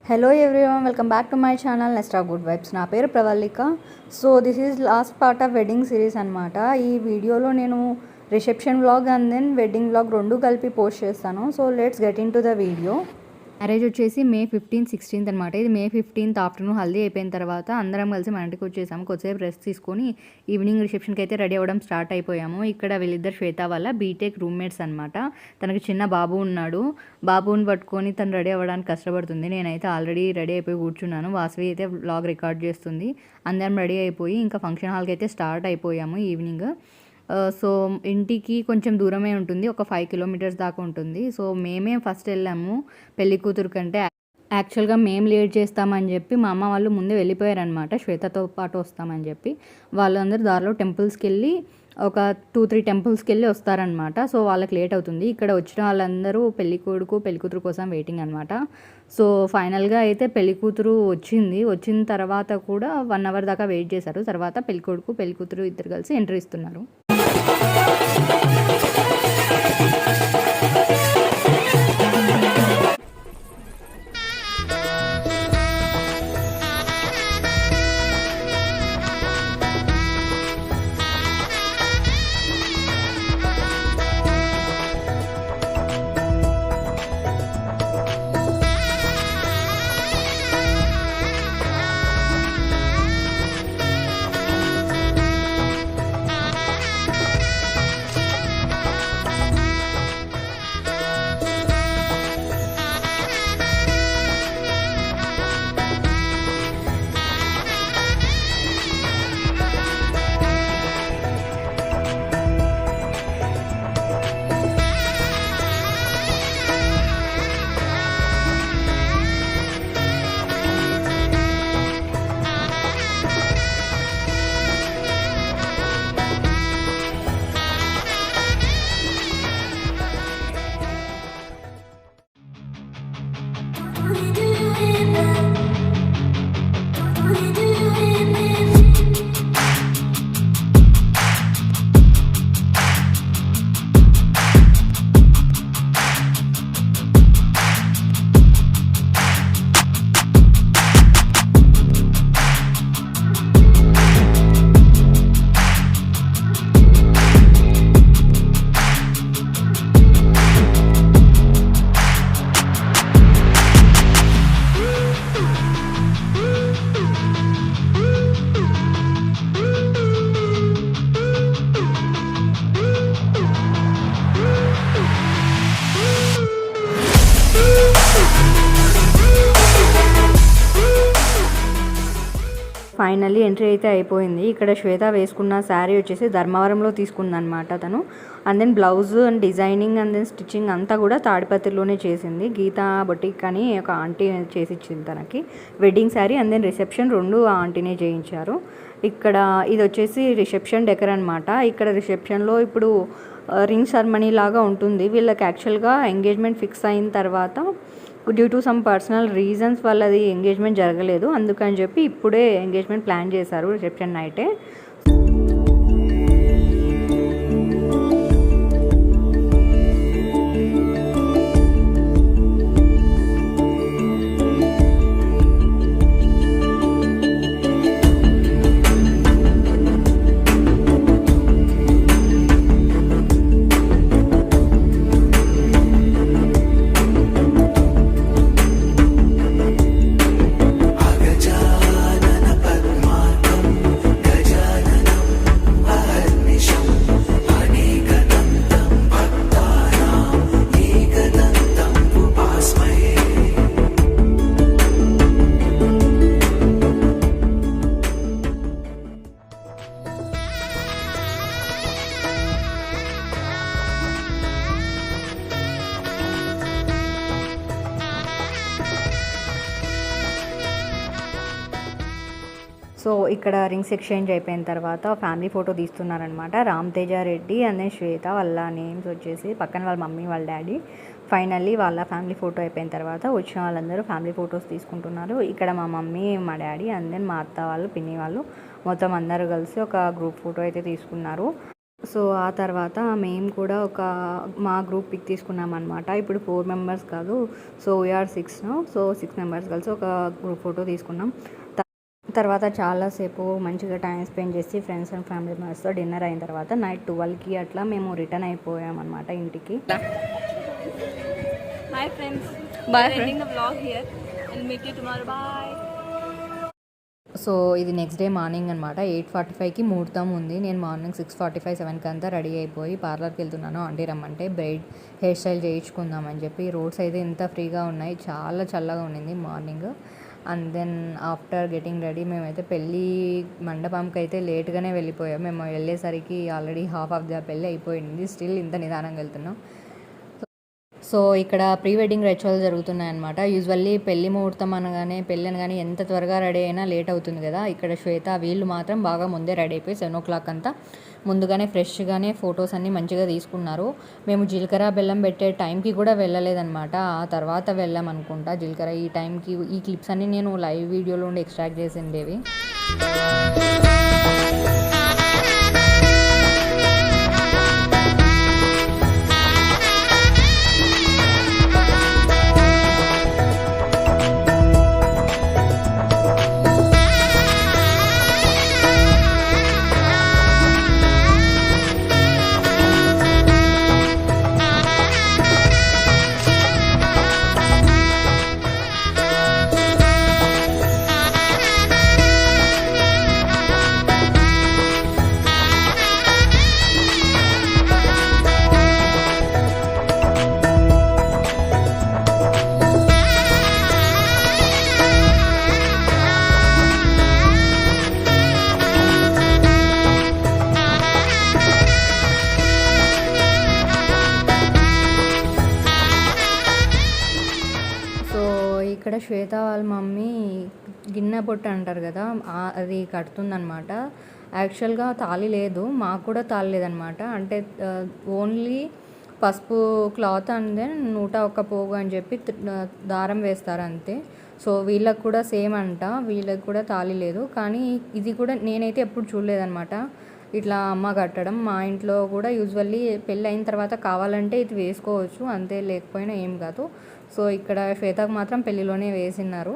Hello everyone, welcome back to my channel Nesta Good Vibes. నా పేరు Pravalika. So this is last part of wedding series అనమాట. ఈ వీడియోలో నేను reception vlog and then wedding vlog రెండు కలిపి పోస్ట్ చేస్తాను. So let's get into the video. Marriage వచ్చేసి May 15th, 16th అనమాట. ఇది May 15th ఆఫ్టర్నూన్ హల్దీ అయిపోయిన తర్వాత అందరం కలిసి మన ఇంటికి వచ్చేసాము. కొద్దిసేపు రెస్ట్ తీసుకొని ఈవినింగ్ రిసెప్షన్కి అయితే రెడీ అవ్వడం స్టార్ట్ అయిపోయాము. ఇక్కడ వీళ్ళిద్దరు శ్వేత వల్ల బీటెక్ రూమ్మేట్స్ అనమాట. తనకి చిన్న బాబు ఉన్నాడు. బాబుని పట్టుకొని తను రెడీ అవ్వడానికి కష్టపడుతుంది. నేనైతే ఆల్రెడీ రెడీ అయిపోయి కూర్చున్నాను. వాసవి అయితే వ్లాగ్ రికార్డ్ చేస్తుంది. అందరం రెడీ అయిపోయి ఇంకా ఫంక్షన్ హాల్కి అయితే స్టార్ట్ అయిపోయాము ఈవినింగ్. సో ఇంటికి కొంచెం దూరమే ఉంటుంది, ఒక 5 kilometers దాకా ఉంటుంది. సో మేమే ఫస్ట్ వెళ్ళాము పెళ్లి కూతురు కంటే. యాక్చువల్గా మేము లేట్ చేస్తామని చెప్పి మా అమ్మ వాళ్ళు ముందే వెళ్ళిపోయారనమాట. శ్వేతతో పాటు వస్తామని చెప్పి వాళ్ళందరూ దారిలో టెంపుల్స్కి వెళ్ళి ఒక 2-3 టెంపుల్స్కి వెళ్ళి వస్తారనమాట. సో వాళ్ళకి లేట్ అవుతుంది. ఇక్కడ వచ్చిన వాళ్ళందరూ పెళ్లి కొడుకు పెళ్లి కూతురు కోసం వెయిటింగ్ అనమాట. సో ఫైనల్గా అయితే పెళ్లి కూతురు వచ్చిన తర్వాత కూడా 1 hour దాకా వెయిట్ చేశారు. తర్వాత పెళ్లి కొడుకు పెళ్లి కూతురు ఇద్దరు కలిసి ఎంట్రీ ఇస్తున్నారు. ఫైనల్లీ ఎంట్రీ అయితే అయిపోయింది. ఇక్కడ శ్వేత వేసుకున్న శారీ వచ్చేసి ధర్మవరంలో తీసుకుందనమాట తను. And then blouse and designing and then stitching అంతా కూడా తాడిపత్రిలోనే చేసింది. గీతా బొటిక్ అని ఒక ఆంటీ చేసి ఇచ్చింది తనకి wedding sari. And then reception రెండు ఆ ఆంటీనే చేయించారు. ఇక్కడ ఇది వచ్చేసి రిసెప్షన్ డెకర్ అనమాట. ఇక్కడ రిసెప్షన్లో ఇప్పుడు రింగ్ సెరమనీ లాగా ఉంటుంది. వీళ్ళకి యాక్చువల్గా ఎంగేజ్మెంట్ ఫిక్స్ అయిన తర్వాత due to some personal reasons వాళ్ళది ఎంగేజ్మెంట్ జరగలేదు. అందుకని చెప్పి ఇప్పుడే ఎంగేజ్మెంట్ ప్లాన్ చేశారు రిసెప్షన్ నైటే. సో ఇక్కడ రింగ్స్ ఎక్స్చేంజ్ అయిపోయిన తర్వాత ఫ్యామిలీ ఫోటో తీస్తున్నారనమాట. రామ్ తేజ రెడ్డి అండ్ దెన్ శ్వేత వాళ్ళ నేమ్స్ వచ్చేసి పక్కన వాళ్ళ మమ్మీ వాళ్ళ డాడీ. ఫైనల్లీ వాళ్ళ ఫ్యామిలీ ఫోటో అయిపోయిన తర్వాత వచ్చిన వాళ్ళందరూ ఫ్యామిలీ ఫొటోస్ తీసుకుంటున్నారు. ఇక్కడ మా మమ్మీ మా డాడీ అండ్ దెన్ మా అత్త వాళ్ళు పిన్ని వాళ్ళు మొత్తం అందరూ కలిసి ఒక గ్రూప్ ఫోటో అయితే తీసుకున్నారు. సో ఆ తర్వాత మేము కూడా మా గ్రూప్ పిక్ తీసుకున్నాం అనమాట. ఇప్పుడు 4 మెంబర్స్ కాదు, సో వీఆర్ 6 సో 6 మెంబర్స్ కలిసి ఒక గ్రూప్ ఫోటో తీసుకున్నాం. తర్వాత చాలాసేపు మంచిగా టైం స్పెండ్ చేసి ఫ్రెండ్స్ అండ్ ఫ్యామిలీ మెంబర్స్తో డిన్నర్ అయిన తర్వాత నైట్ 12కి అట్లా మేము రిటర్న్ అయిపోయాం అనమాట ఇంటికి. Hi friends, bye. Ending the vlog here and meet you tomorrow. Bye. So ఇది నెక్స్ట్ డే మార్నింగ్ అనమాట. 8:45కి ముహూర్తం ఉంది. నేను మార్నింగ్ 6:45, 7కి అంతా రెడీ అయిపోయి పార్లర్కి వెళ్తున్నాను. ఆంటీ రమ్మంటే బ్రైడ్ హెయిర్ స్టైల్ చేయించుకుందామని చెప్పి. రోడ్స్ అయితే ఎంత ఫ్రీగా ఉన్నాయి, చాలా చల్లగా ఉండింది morning. And then after getting ready మేమైతే పెళ్ళి మండపంకి అయితే లేట్గానే వెళ్ళిపోయాం. మేము వెళ్ళేసరికి ఆల్రెడీ హాఫ్ ఆఫ్ ద పెళ్ళి అయిపోయింది. స్టిల్ ఇంత నిదానంగా వెళ్తున్నాం. సో ఇక్కడ ప్రీ వెడ్డింగ్ రిచువల్ జరుగుతున్నాయి అనమాట. యూజువల్లీ పెళ్లి ముహూర్తం పెళ్ళి అనగానే ఎంత త్వరగా రెడీ అయినా లేట్ అవుతుంది కదా. ఇక్కడ శ్వేత వీళ్ళు మాత్రం బాగా ముందే రెడీ అయిపోయి 7 o'clock అంతా ముందుగానే ఫ్రెష్గానే ఫొటోస్ అన్నీ మంచిగా తీసుకున్నారు. మేము జీలకర్ర బెల్లం పెట్టే టైంకి కూడా వెళ్ళలేదన్నమాట. ఆ తర్వాత వెళ్ళాం అనుకుంటా జీలకర్ర. ఈ టైంకి ఈ క్లిప్స్ అన్నీ నేను లైవ్ వీడియోలో ఉండి ఎక్స్ట్రాక్ట్ చేసిండేవి. ఇక్కడ శ్వేత వాళ్ళ మమ్మీ గిన్నె పొట్టు అంటారు కదా, అది కడుతుందనమాట. యాక్చువల్గా తాళి లేదు, మాకు కూడా తాళి లేదనమాట. అంటే ఓన్లీ పసుపు క్లాత్ అండ్ దెన్ 101 పోగు అని చెప్పి దారం వేస్తారు అంతే. సో వీళ్ళకి కూడా సేమ్ అంట, వీళ్ళకి కూడా తాళి లేదు. కానీ ఇది కూడా నేనైతే ఎప్పుడు చూడలేదనమాట ఇట్లా అమ్మ కట్టడం. మా ఇంట్లో కూడా యూజువల్లీ పెళ్ళి అయిన తర్వాత కావాలంటే ఇది వేసుకోవచ్చు అంతే, లేకపోయినా ఏం కాదు. సో ఇక్కడ శ్వేతకు మాత్రం పెళ్ళిలోనే వేసినారు.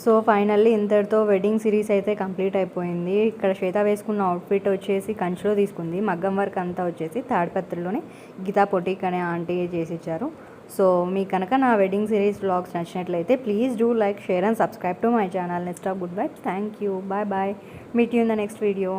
సో ఫైనల్లీ ఇంతటితో వెడ్డింగ్ సిరీస్ అయితే కంప్లీట్ అయిపోయింది. ఇక్కడ శ్వేత వేసుకున్న అవుట్ఫిట్ వచ్చేసి కంచిలో తీసుకుంది. మగ్గం వర్క్ అంతా వచ్చేసి తాడిపత్రిలోనే గీతా పొటిక్ అనే ఆంటీ చేసిచ్చారు. సో మీకు కనుక నా వెడ్డింగ్ సిరీస్ వ్లాగ్స్ నచ్చినట్లయితే please do like, share and subscribe to my channel Nesta good vibes. Thank you. Bye bye. Meet you in the next video.